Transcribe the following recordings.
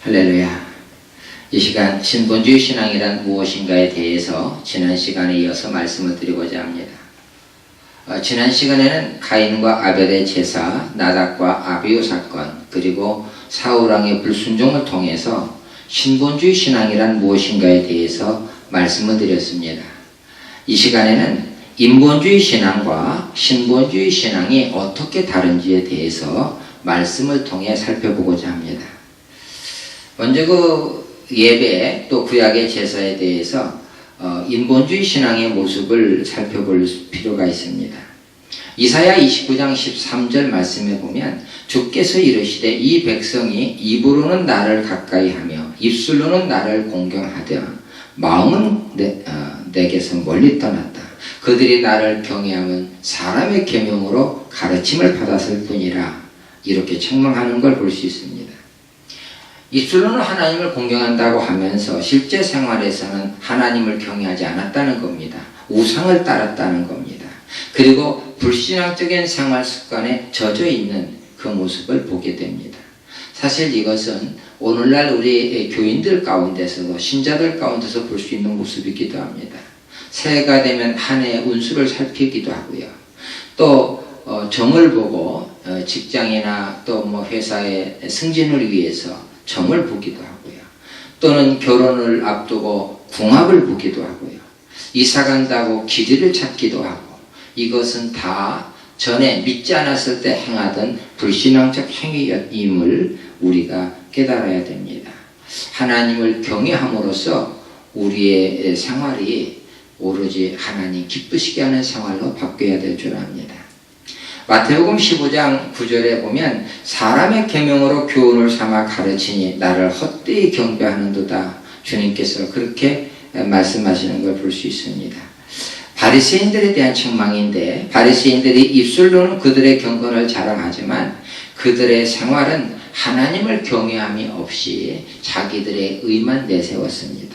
할렐루야. 이 시간 신본주의 신앙이란 무엇인가에 대해서 지난 시간에 이어서 말씀을 드리고자 합니다. 지난 시간에는 가인과 아벨의 제사, 나답과 아비후 사건, 그리고 사울왕의 불순종을 통해서 신본주의 신앙이란 무엇인가에 대해서 말씀을 드렸습니다. 이 시간에는 인본주의 신앙과 신본주의 신앙이 어떻게 다른지에 대해서 말씀을 통해 살펴보고자 합니다. 먼저 예배 또 구약의 제사에 대해서 인본주의 신앙의 모습을 살펴볼 필요가 있습니다. 이사야 29장 13절 말씀에 보면 주께서 이르시되 이 백성이 입으로는 나를 가까이 하며 입술로는 나를 공경하되 마음은 내게서 멀리 떠났다. 그들이 나를 경외하면 사람의 계명으로 가르침을 받았을 뿐이라. 이렇게 책망하는 걸 볼 수 있습니다. 입술로는 하나님을 공경한다고 하면서 실제 생활에서는 하나님을 경외하지 않았다는 겁니다. 우상을 따랐다는 겁니다. 그리고 불신앙적인 생활 습관에 젖어 있는 그 모습을 보게 됩니다. 사실 이것은 오늘날 우리 교인들 가운데서도 신자들 가운데서 볼 수 있는 모습이기도 합니다. 새해가 되면 한 해의 운수를 살피기도 하고요. 또 점을 보고 직장이나 또 회사의 승진을 위해서 점을 보기도 하고요. 또는 결혼을 앞두고 궁합을 보기도 하고요. 이사 간다고 길이를 찾기도 하고, 이것은 다 전에 믿지 않았을 때 행하던 불신앙적 행위임을 우리가 깨달아야 됩니다. 하나님을 경외함으로써 우리의 생활이 오로지 하나님 기쁘시게 하는 생활로 바뀌어야 될 줄 압니다. 마태복음 15장 9절에 보면 사람의 계명으로 교훈을 삼아 가르치니 나를 헛되이 경배하는도다. 주님께서 그렇게 말씀하시는 걸 볼 수 있습니다. 바리새인들에 대한 책망인데, 바리새인들이 입술로는 그들의 경건을 자랑하지만 그들의 생활은 하나님을 경외함이 없이 자기들의 의만 내세웠습니다.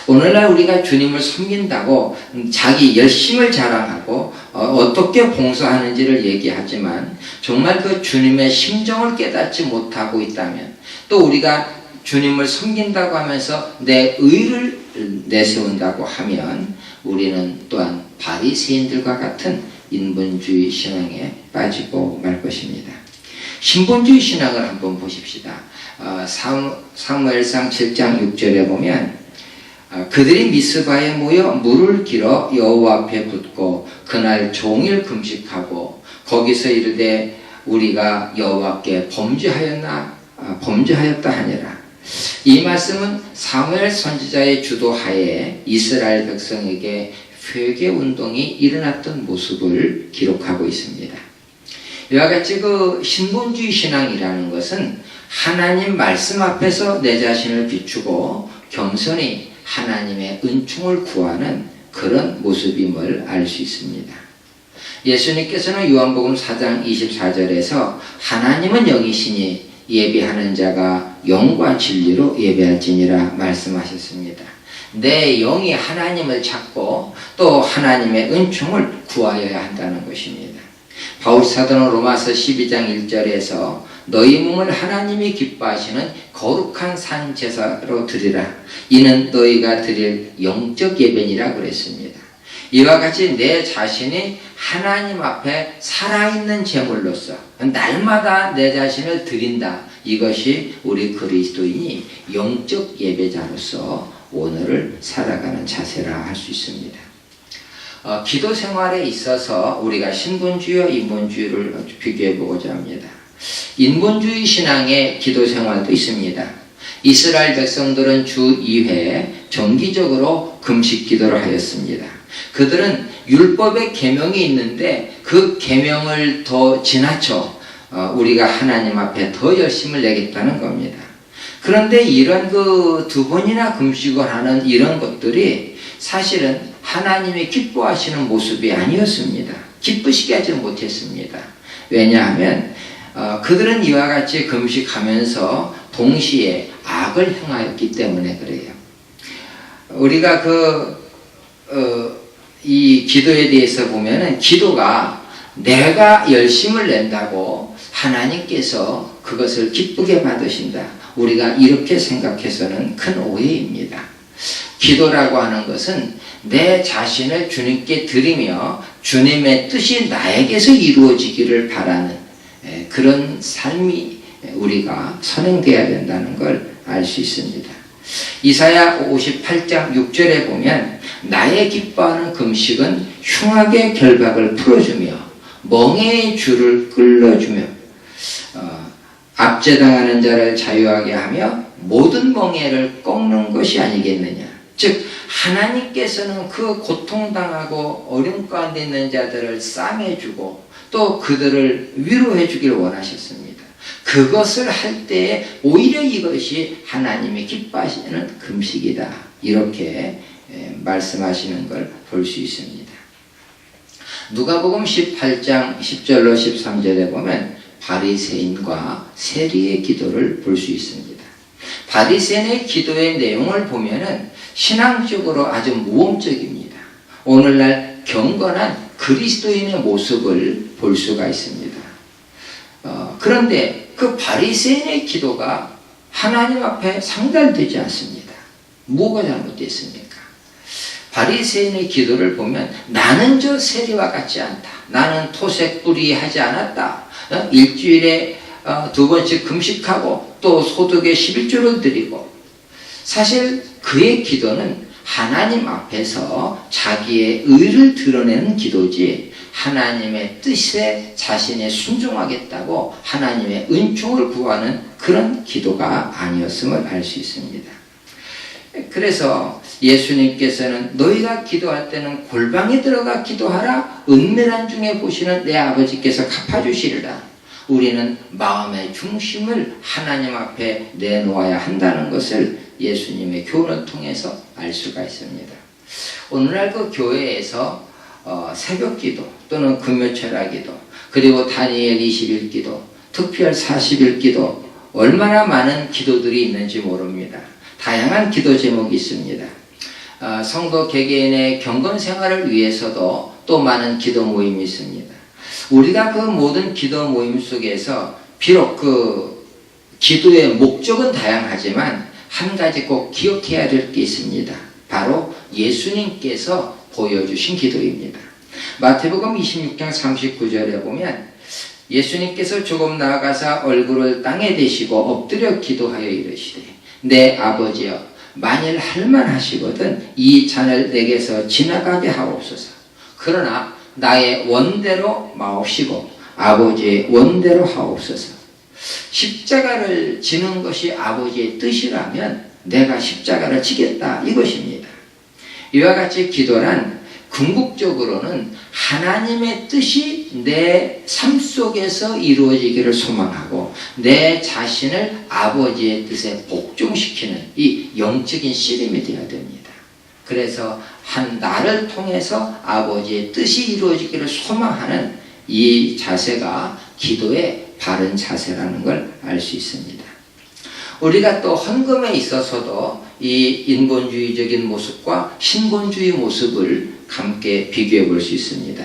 오늘날 우리가 주님을 섬긴다고 자기 열심을 자랑하고 어떻게 봉사하는지를 얘기하지만 정말 그 주님의 심정을 깨닫지 못하고 있다면, 또 우리가 주님을 섬긴다고 하면서 내 의를 내세운다고 하면 우리는 또한 바리새인들과 같은 인본주의 신앙에 빠지고 말 것입니다. 신본주의 신앙을 한번 보십시다. 사무엘상 7장 6절에 보면 그들이 미스바에 모여 물을 길어 여호와 앞에 붓고 그날 종일 금식하고 거기서 이르되 우리가 여호와께 범죄하였다 하니라. 이 말씀은 사무엘 선지자의 주도하에 이스라엘 백성에게 회개 운동이 일어났던 모습을 기록하고 있습니다. 이와 같이 신본주의 신앙이라는 것은 하나님 말씀 앞에서 내 자신을 비추고 겸손히 하나님의 은총을 구하는 그런 모습임을 알 수 있습니다. 예수님께서는 요한복음 4장 24절에서 하나님은 영이시니 예배하는 자가 영과 진리로 예배할지니라 말씀하셨습니다. 내 영이 하나님을 찾고 또 하나님의 은총을 구하여야 한다는 것입니다. 바울사도는 로마서 12장 1절에서 너희 몸을 하나님이 기뻐하시는 거룩한 산 제사로 드리라. 이는 너희가 드릴 영적 예배니라 그랬습니다. 이와 같이 내 자신이 하나님 앞에 살아있는 제물로서 날마다 내 자신을 드린다. 이것이 우리 그리스도인이 영적 예배자로서 오늘을 살아가는 자세라 할 수 있습니다. 기도 생활에 있어서 우리가 신본주의와 인본주의를 비교해 보고자 합니다. 인본주의 신앙의 기도 생활도 있습니다. 이스라엘 백성들은 주 2회 정기적으로 금식 기도를 하였습니다. 그들은 율법의 계명이 있는데 그 계명을 더 지나쳐 우리가 하나님 앞에 더 열심을 내겠다는 겁니다. 그런데 이런 두 번이나 금식을 하는 이런 것들이 사실은 하나님이 기뻐하시는 모습이 아니었습니다. 기쁘시게 하지 못했습니다. 왜냐하면 그들은 이와 같이 금식하면서 동시에 악을 행하였기 때문에 그래요. 우리가 이 기도에 대해서 보면은 기도가 내가 열심을 낸다고 하나님께서 그것을 기쁘게 받으신다. 우리가 이렇게 생각해서는 큰 오해입니다. 기도라고 하는 것은 내 자신을 주님께 드리며 주님의 뜻이 나에게서 이루어지기를 바라는 그런 삶이 우리가 선행되어야 된다는 걸 알 수 있습니다. 이사야 58장 6절에 보면 나의 기뻐하는 금식은 흉악의 결박을 풀어주며 멍에의 줄을 끌어주며 압제당하는 자를 자유하게 하며 모든 멍에를 꺾는 것이 아니겠느냐. 즉 하나님께서는 그 고통당하고 어려움 가운데 있는 자들을 싸매주고 또 그들을 위로해 주길 원하셨습니다. 그것을 할 때에 오히려 이것이 하나님이 기뻐하시는 금식이다. 이렇게 말씀하시는 걸 볼 수 있습니다. 누가복음 18장 10절로 13절에 보면 바리새인과 세리의 기도를 볼 수 있습니다. 바리새인의 기도의 내용을 보면은 신앙적으로 아주 모험적입니다. 오늘날 경건한 그리스도인의 모습을 볼 수가 있습니다. 그런데 그 바리새인의 기도가 하나님 앞에 상달되지 않습니다. 뭐가 잘못됐습니까? 바리새인의 기도를 보면 나는 저 세리와 같지 않다. 나는 토색불이 하지 않았다. 일주일에 2번씩 금식하고 또 소득의 11조를 드리고 사실 그의 기도는 하나님 앞에서 자기의 의를 드러내는 기도지 하나님의 뜻에 자신이 순종하겠다고 하나님의 은총을 구하는 그런 기도가 아니었음을 알 수 있습니다. 그래서 예수님께서는 너희가 기도할 때는 골방에 들어가 기도하라. 은밀한 중에 보시는 내 아버지께서 갚아주시리라. 우리는 마음의 중심을 하나님 앞에 내놓아야 한다는 것을 예수님의 교훈을 통해서 알 수가 있습니다. 오늘날 그 교회에서 새벽 기도 또는 금요철야 기도 그리고 다니엘 20일 기도 특별 40일 기도 얼마나 많은 기도들이 있는지 모릅니다. 다양한 기도 제목이 있습니다. 성도 개개인의 경건 생활을 위해서도 또 많은 기도 모임이 있습니다. 우리가 그 모든 기도 모임 속에서 비록 그 기도의 목적은 다양하지만 한 가지 꼭 기억해야 될 게 있습니다. 바로 예수님께서 보여주신 기도입니다. 마태복음 26장 39절에 보면 예수님께서 조금 나아가사 얼굴을 땅에 대시고 엎드려 기도하여 이르시되 내 아버지여 만일 할만하시거든 이 잔을 내게서 지나가게 하옵소서. 그러나 나의 원대로 마옵시고 아버지의 원대로 하옵소서. 십자가를 지는 것이 아버지의 뜻이라면 내가 십자가를 지겠다 이것입니다. 이와 같이 기도란 궁극적으로는 하나님의 뜻이 내 삶 속에서 이루어지기를 소망하고 내 자신을 아버지의 뜻에 복종시키는 이 영적인 씨름이 되어야 됩니다. 그래서 한 나를 통해서 아버지의 뜻이 이루어지기를 소망하는 이 자세가 기도의 바른 자세라는 걸 알 수 있습니다. 우리가 또 헌금에 있어서도 이 인본주의적인 모습과 신본주의 모습을 함께 비교해 볼 수 있습니다.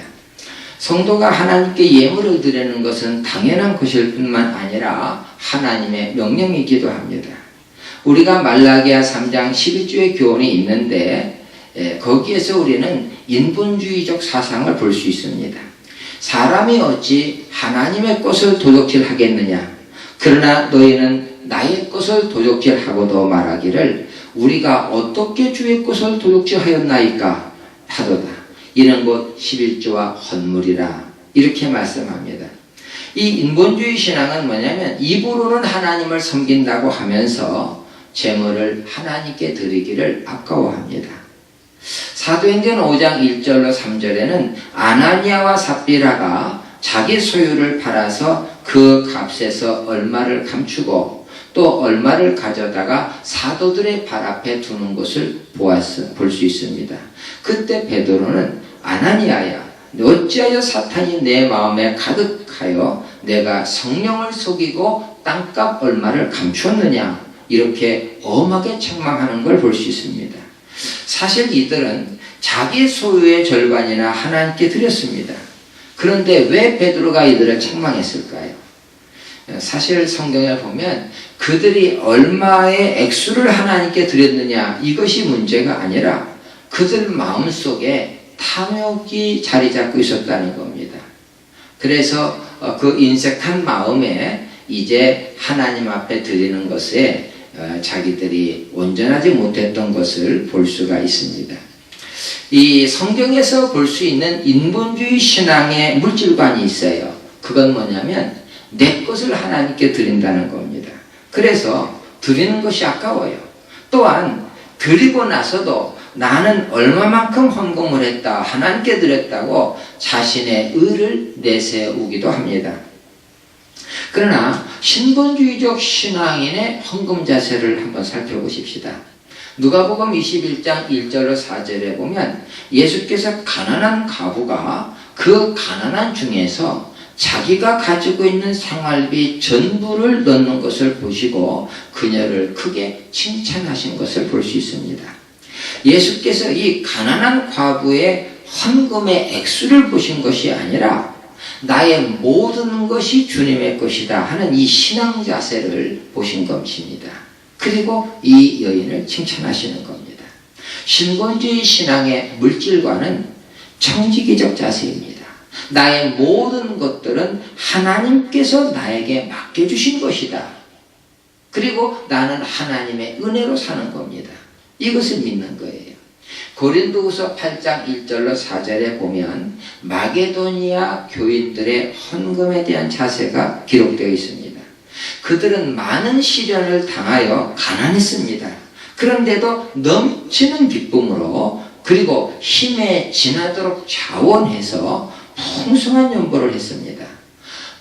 성도가 하나님께 예물을 드리는 것은 당연한 것일 뿐만 아니라 하나님의 명령이기도 합니다. 우리가 말라기야 3장 11조의 교훈이 있는데 거기에서 우리는 인본주의적 사상을 볼 수 있습니다. 사람이 어찌 하나님의 것을 도적질 하겠느냐. 그러나 너희는 나의 것을 도적질하고도 말하기를 우리가 어떻게 주의 것을 도적질하였나이까 하도다. 이는 곧 11조와 헌물이라. 이렇게 말씀합니다. 이 인본주의 신앙은 뭐냐면 입으로는 하나님을 섬긴다고 하면서 재물을 하나님께 드리기를 아까워합니다. 사도행전 5장 1절로 3절에는 아나니아와 삽비라가 자기 소유를 팔아서 그 값에서 얼마를 감추고 또 얼마를 가져다가 사도들의 발 앞에 두는 것을 볼 수 있습니다. 그때 베드로는 아나니아야 어찌하여 사탄이 내 마음에 가득하여 내가 성령을 속이고 땅값 얼마를 감추었느냐 이렇게 엄하게 책망하는 걸 볼 수 있습니다. 사실 이들은 자기 소유의 절반이나 하나님께 드렸습니다. 그런데 왜 베드로가 이들을 책망했을까요? 사실 성경에 보면 그들이 얼마의 액수를 하나님께 드렸느냐 이것이 문제가 아니라 그들 마음속에 탐욕이 자리 잡고 있었다는 겁니다. 그래서 그 인색한 마음에 이제 하나님 앞에 드리는 것에 자기들이 온전하지 못했던 것을 볼 수가 있습니다. 이 성경에서 볼 수 있는 인본주의 신앙의 물질관이 있어요. 그건 뭐냐면 내 것을 하나님께 드린다는 겁니다. 그래서 드리는 것이 아까워요. 또한 드리고 나서도 나는 얼마만큼 헌금을 했다, 하나님께 드렸다고 자신의 의를 내세우기도 합니다. 그러나 신본주의적 신앙인의 헌금 자세를 한번 살펴보십시다. 누가복음 21장 1절로 4절에 보면 예수께서 가난한 과부가 그 가난한 중에서 자기가 가지고 있는 생활비 전부를 넣는 것을 보시고 그녀를 크게 칭찬하신 것을 볼 수 있습니다. 예수께서 이 가난한 과부의 헌금의 액수를 보신 것이 아니라 나의 모든 것이 주님의 것이다 하는 이 신앙 자세를 보신 것입니다. 그리고 이 여인을 칭찬하시는 겁니다. 신본주의 신앙의 물질과는 청지기적 자세입니다. 나의 모든 것들은 하나님께서 나에게 맡겨주신 것이다. 그리고 나는 하나님의 은혜로 사는 겁니다. 이것을 믿는 거예요. 고린도후서 8장 1절로 4절에 보면 마게도니아 교인들의 헌금에 대한 자세가 기록되어 있습니다. 그들은 많은 시련을 당하여 가난했습니다. 그런데도 넘치는 기쁨으로 그리고 힘에 지나도록 자원해서 풍성한 연보를 했습니다.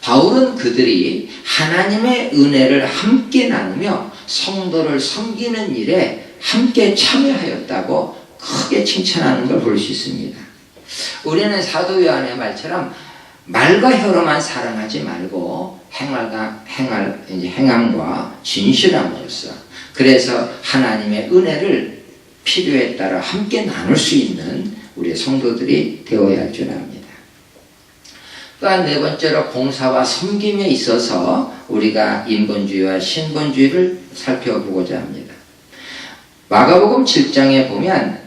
바울은 그들이 하나님의 은혜를 함께 나누며 성도를 섬기는 일에 함께 참여하였다고 크게 칭찬하는 걸 볼 수 있습니다. 우리는 사도 요한의 말처럼 말과 혀로만 사랑하지 말고 행함과 진실함으로써 그래서 하나님의 은혜를 필요에 따라 함께 나눌 수 있는 우리 성도들이 되어야 할 줄 압니다. 또한 네 번째로 봉사와 섬김에 있어서 우리가 인본주의와 신본주의를 살펴보고자 합니다. 마가복음 7장에 보면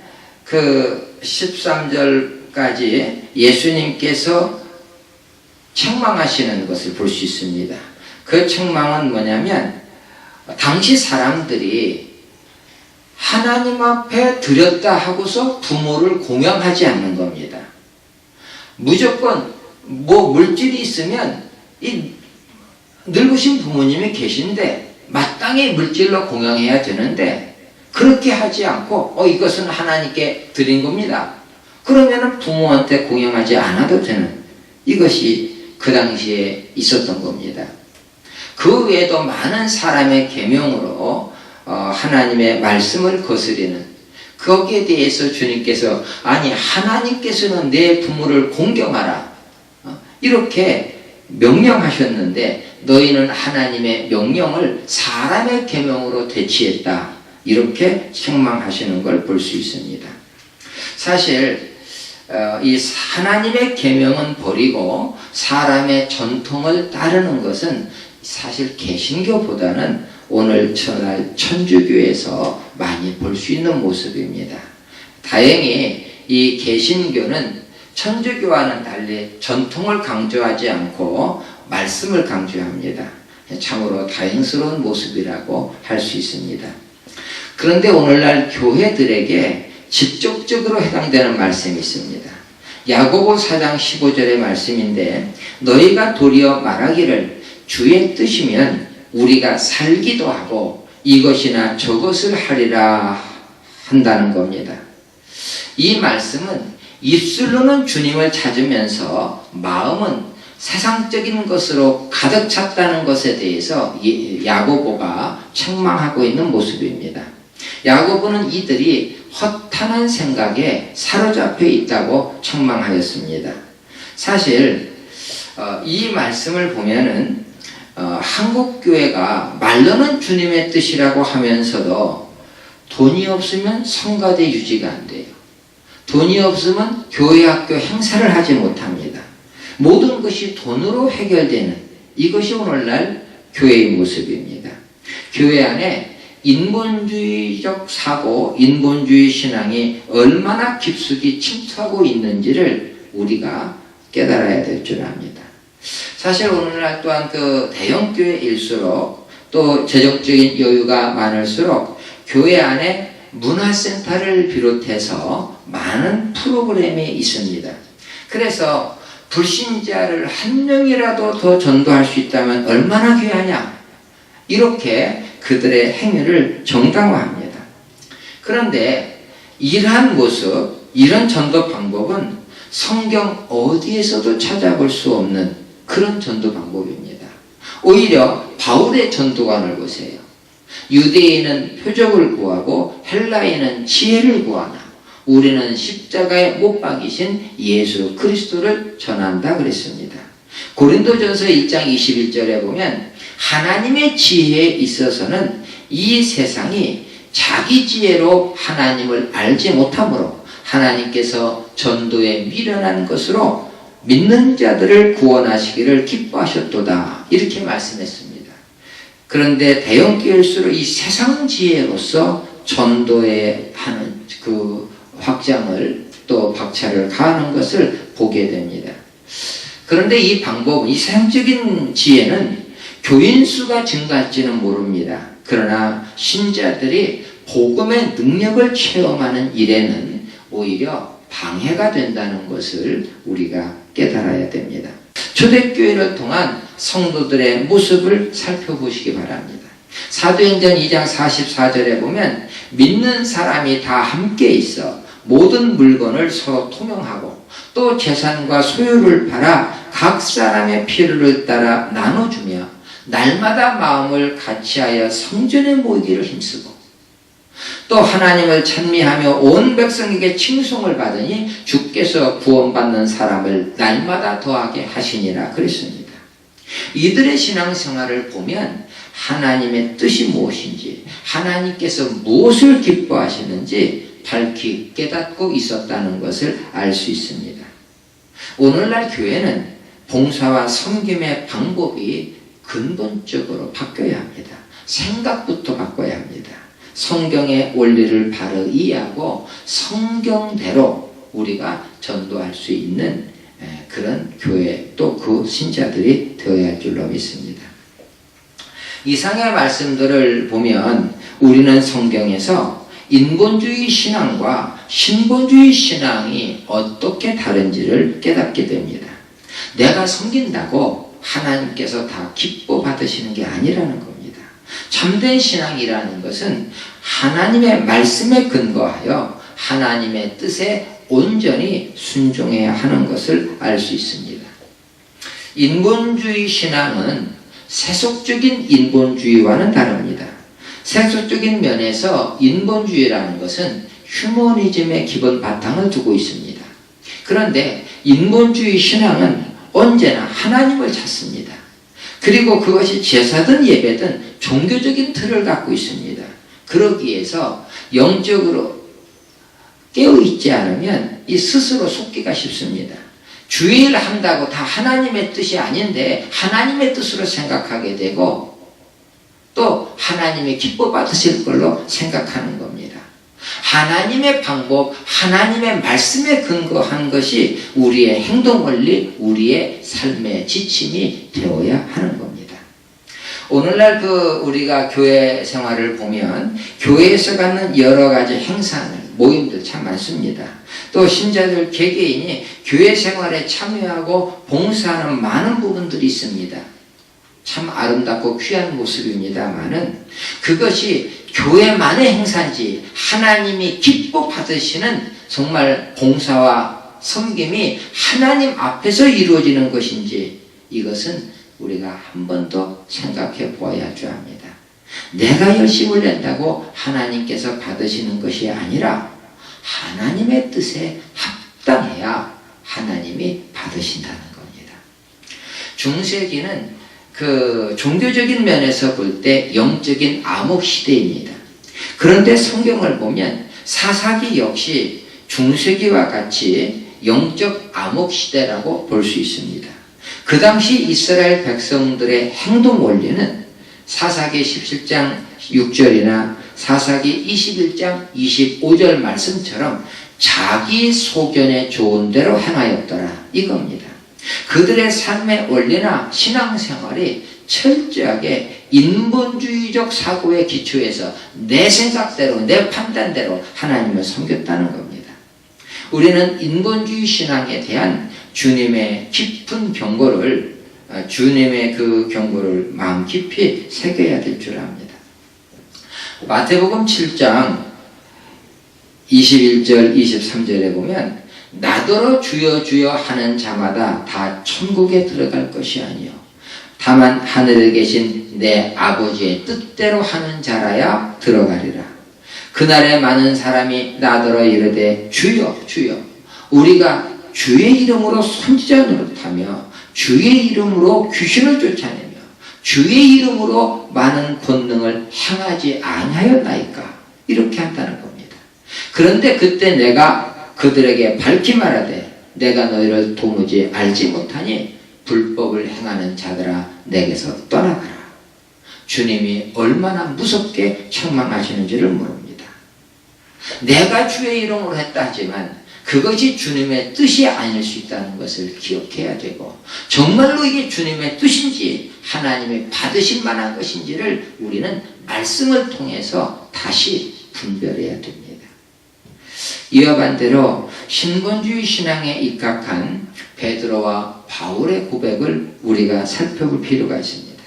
그 13절까지 예수님께서 책망하시는 것을 볼 수 있습니다. 그 책망은 뭐냐면 당시 사람들이 하나님 앞에 드렸다 하고서 부모를 공양하지 않는 겁니다. 무조건 물질이 있으면 이 늙으신 부모님이 계신데 마땅히 물질로 공양해야 되는데 그렇게 하지 않고 이것은 하나님께 드린 겁니다. 그러면 부모한테 공양하지 않아도 되는 이것이 그 당시에 있었던 겁니다. 그 외에도 많은 사람의 계명으로 하나님의 말씀을 거스리는 거기에 대해서 주님께서 하나님께서는 내 부모를 공경하라 이렇게 명령하셨는데 너희는 하나님의 명령을 사람의 계명으로 대치했다 이렇게 책망하시는 걸 볼 수 있습니다. 사실 이 하나님의 계명은 버리고 사람의 전통을 따르는 것은 사실 개신교보다는 오늘날 천주교에서 많이 볼 수 있는 모습입니다. 다행히 이 개신교는 천주교와는 달리 전통을 강조하지 않고 말씀을 강조합니다. 참으로 다행스러운 모습이라고 할 수 있습니다. 그런데 오늘날 교회들에게 직접적으로 해당되는 말씀이 있습니다. 야고보 4장 15절의 말씀인데 너희가 도리어 말하기를 주의 뜻이면 우리가 살기도 하고 이것이나 저것을 하리라 한다는 겁니다. 이 말씀은 입술로는 주님을 찾으면서 마음은 세상적인 것으로 가득 찼다는 것에 대해서 야고보가 책망하고 있는 모습입니다. 야고보는 이들이 허탄한 생각에 사로잡혀 있다고 책망하였습니다. 사실 이 말씀을 보면은 한국교회가 말로는 주님의 뜻이라고 하면서도 돈이 없으면 성가대 유지가 안 돼요. 돈이 없으면 교회학교 행사를 하지 못합니다. 모든 것이 돈으로 해결되는 이것이 오늘날 교회의 모습입니다. 교회 안에 인본주의적 사고, 인본주의 신앙이 얼마나 깊숙이 침투하고 있는지를 우리가 깨달아야 될 줄 압니다. 사실 오늘날 또한 그 대형교회일수록 또 재정적인 여유가 많을수록 교회 안에 문화센터를 비롯해서 많은 프로그램이 있습니다. 그래서 불신자를 한 명이라도 더 전도할 수 있다면 얼마나 귀하냐, 이렇게 그들의 행위를 정당화합니다. 그런데 이러한 모습, 이런 전도 방법은 성경 어디에서도 찾아볼 수 없는 그런 전도 방법입니다. 오히려 바울의 전도관을 보세요. 유대인은 표적을 구하고 헬라인은 지혜를 구하나 우리는 십자가에 못 박이신 예수 그리스도를 전한다 그랬습니다. 고린도전서 1장 21절에 보면 하나님의 지혜에 있어서는 이 세상이 자기 지혜로 하나님을 알지 못하므로 하나님께서 전도에 미련한 것으로 믿는 자들을 구원하시기를 기뻐하셨도다, 이렇게 말씀했습니다. 그런데 대형교회일수록 이 세상 지혜로서 전도에 하는 그 확장을 또 박차를 가하는 것을 보게 됩니다. 그런데 이 방법, 이 세상적인 지혜는 교인 수가 증가할지는 모릅니다. 그러나 신자들이 복음의 능력을 체험하는 일에는 오히려 방해가 된다는 것을 우리가 깨달아야 됩니다. 초대교회를 통한 성도들의 모습을 살펴보시기 바랍니다. 사도행전 2장 44절에 보면 믿는 사람이 다 함께 있어 모든 물건을 서로 통용하고 또 재산과 소유를 팔아 각 사람의 필요를 따라 나눠주며 날마다 마음을 같이하여 성전에 모이기를 힘쓰고 또 하나님을 찬미하며 온 백성에게 칭송을 받으니 주께서 구원받는 사람을 날마다 더하게 하시니라 그랬습니다. 이들의 신앙생활을 보면 하나님의 뜻이 무엇인지, 하나님께서 무엇을 기뻐하시는지 밝히 깨닫고 있었다는 것을 알 수 있습니다. 오늘날 교회는 봉사와 섬김의 방법이 근본적으로 바뀌어야 합니다. 생각부터 바꿔야 합니다. 성경의 원리를 바로 이해하고 성경대로 우리가 전도할 수 있는 그런 교회, 또 그 신자들이 되어야 할 줄로 믿습니다. 이상의 말씀들을 보면 우리는 성경에서 인본주의 신앙과 신본주의 신앙이 어떻게 다른지를 깨닫게 됩니다. 내가 섬긴다고 하나님께서 다 기뻐 받으시는 게 아니라는 겁니다. 참된 신앙이라는 것은 하나님의 말씀에 근거하여 하나님의 뜻에 온전히 순종해야 하는 것을 알 수 있습니다. 인본주의 신앙은 세속적인 인본주의와는 다릅니다. 세속적인 면에서 인본주의라는 것은 휴머니즘의 기본 바탕을 두고 있습니다. 그런데 인본주의 신앙은 언제나 하나님을 찾습니다. 그리고 그것이 제사든 예배든 종교적인 틀을 갖고 있습니다. 그러기 위해서 영적으로 깨어있지 않으면 이 스스로 속기가 쉽습니다. 주의를 한다고 다 하나님의 뜻이 아닌데 하나님의 뜻으로 생각하게 되고 또 하나님이 기뻐 받으실 걸로 생각하는 겁니다. 하나님의 방법, 하나님의 말씀에 근거한 것이 우리의 행동 원리, 우리의 삶의 지침이 되어야 하는 겁니다. 오늘날 우리가 교회 생활을 보면 교회에서 갖는 여러 가지 행사들, 모임들 참 많습니다. 또 신자들 개개인이 교회 생활에 참여하고 봉사하는 많은 부분들이 있습니다. 참 아름답고 귀한 모습입니다만은 그것이 교회만의 행사인지 하나님이 기뻐 받으시는 정말 봉사와 섬김이 하나님 앞에서 이루어지는 것인지 이것은 우리가 한 번 더 생각해 보아야 할 줄 압니다. 내가 열심을 낸다고 하나님께서 받으시는 것이 아니라 하나님의 뜻에 합당해야 하나님이 받으신다는 겁니다. 중세기는 종교적인 면에서 볼 때 영적인 암흑 시대입니다. 그런데 성경을 보면 사사기 역시 중세기와 같이 영적 암흑 시대라고 볼 수 있습니다. 그 당시 이스라엘 백성들의 행동 원리는 사사기 17장 6절이나 사사기 21장 25절 말씀처럼 자기 소견에 좋은 대로 행하였더라 이겁니다. 그들의 삶의 원리나 신앙생활이 철저하게 인본주의적 사고에 기초해서 내 생각대로 내 판단대로 하나님을 섬겼다는 겁니다. 우리는 인본주의 신앙에 대한 주님의 깊은 경고를 주님의 그 경고를 마음 깊이 새겨야 될 줄 압니다. 마태복음 7장 21절 23절에 보면 나더러 주여 주여 하는 자마다 다 천국에 들어갈 것이 아니요 다만 하늘에 계신 내 아버지의 뜻대로 하는 자라야 들어가리라. 그날에 많은 사람이 나더러 이르되 주여 주여 우리가 주의 이름으로 선지자 노릇하며 주의 이름으로 귀신을 쫓아내며 주의 이름으로 많은 권능을 행하지 아니하였나이까 이렇게 한다는 겁니다. 그런데 그때 내가 그들에게 밝히 말하되 내가 너희를 도무지 알지 못하니 불법을 행하는 자들아 내게서 떠나가라. 주님이 얼마나 무섭게 책망하시는지를 모릅니다. 내가 주의 이름으로 했다 하지만 그것이 주님의 뜻이 아닐 수 있다는 것을 기억해야 되고 정말로 이게 주님의 뜻인지 하나님이 받으실 만한 것인지를 우리는 말씀을 통해서 다시 분별해야 됩니다. 이와 반대로 신본주의 신앙에 입각한 베드로와 바울의 고백을 우리가 살펴볼 필요가 있습니다.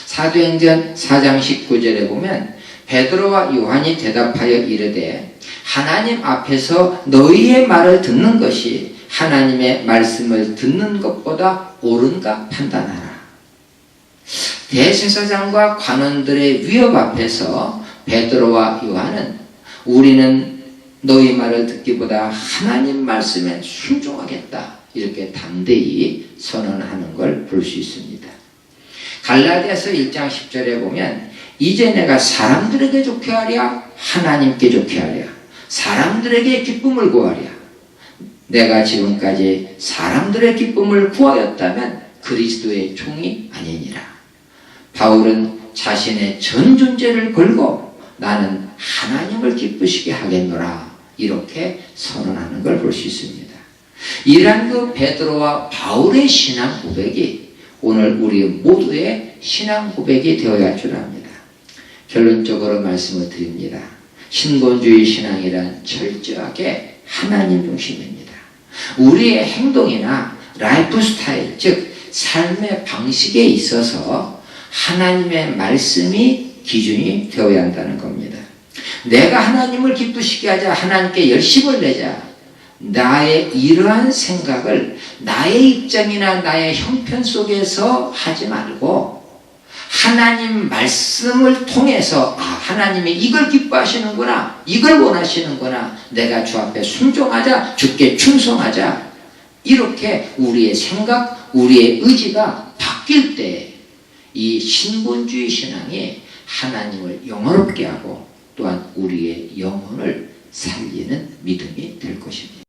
사도행전 4장 19절에 보면 베드로와 요한이 대답하여 이르되 하나님 앞에서 너희의 말을 듣는 것이 하나님의 말씀을 듣는 것보다 옳은가 판단하라. 대제사장과 관원들의 위협 앞에서 베드로와 요한은 우리는 너희 말을 듣기보다 하나님 말씀에 순종하겠다 이렇게 담대히 선언하는 걸 볼 수 있습니다. 갈라디아서 1장 10절에 보면 이제 내가 사람들에게 좋게 하랴 하나님께 좋게 하랴 사람들에게 기쁨을 구하랴. 내가 지금까지 사람들의 기쁨을 구하였다면 그리스도의 종이 아니니라. 바울은 자신의 전 존재를 걸고 나는 하나님을 기쁘시게 하겠노라 이렇게 선언하는 걸 볼 수 있습니다. 이러한 그 베드로와 바울의 신앙 고백이 오늘 우리 모두의 신앙 고백이 되어야 할 줄 압니다. 결론적으로 말씀을 드립니다. 신본주의 신앙이란 철저하게 하나님 중심입니다. 우리의 행동이나 라이프 스타일, 즉 삶의 방식에 있어서 하나님의 말씀이 기준이 되어야 한다는 겁니다. 내가 하나님을 기쁘시게 하자, 하나님께 열심을 내자, 나의 이러한 생각을 나의 입장이나 나의 형편 속에서 하지 말고 하나님 말씀을 통해서 하나님이 이걸 기뻐하시는구나, 이걸 원하시는구나, 내가 주 앞에 순종하자, 주께 충성하자, 이렇게 우리의 생각, 우리의 의지가 바뀔 때 이 신본주의 신앙이 하나님을 영화롭게 하고 또한 우리의 영혼을 살리는 믿음이 될 것입니다.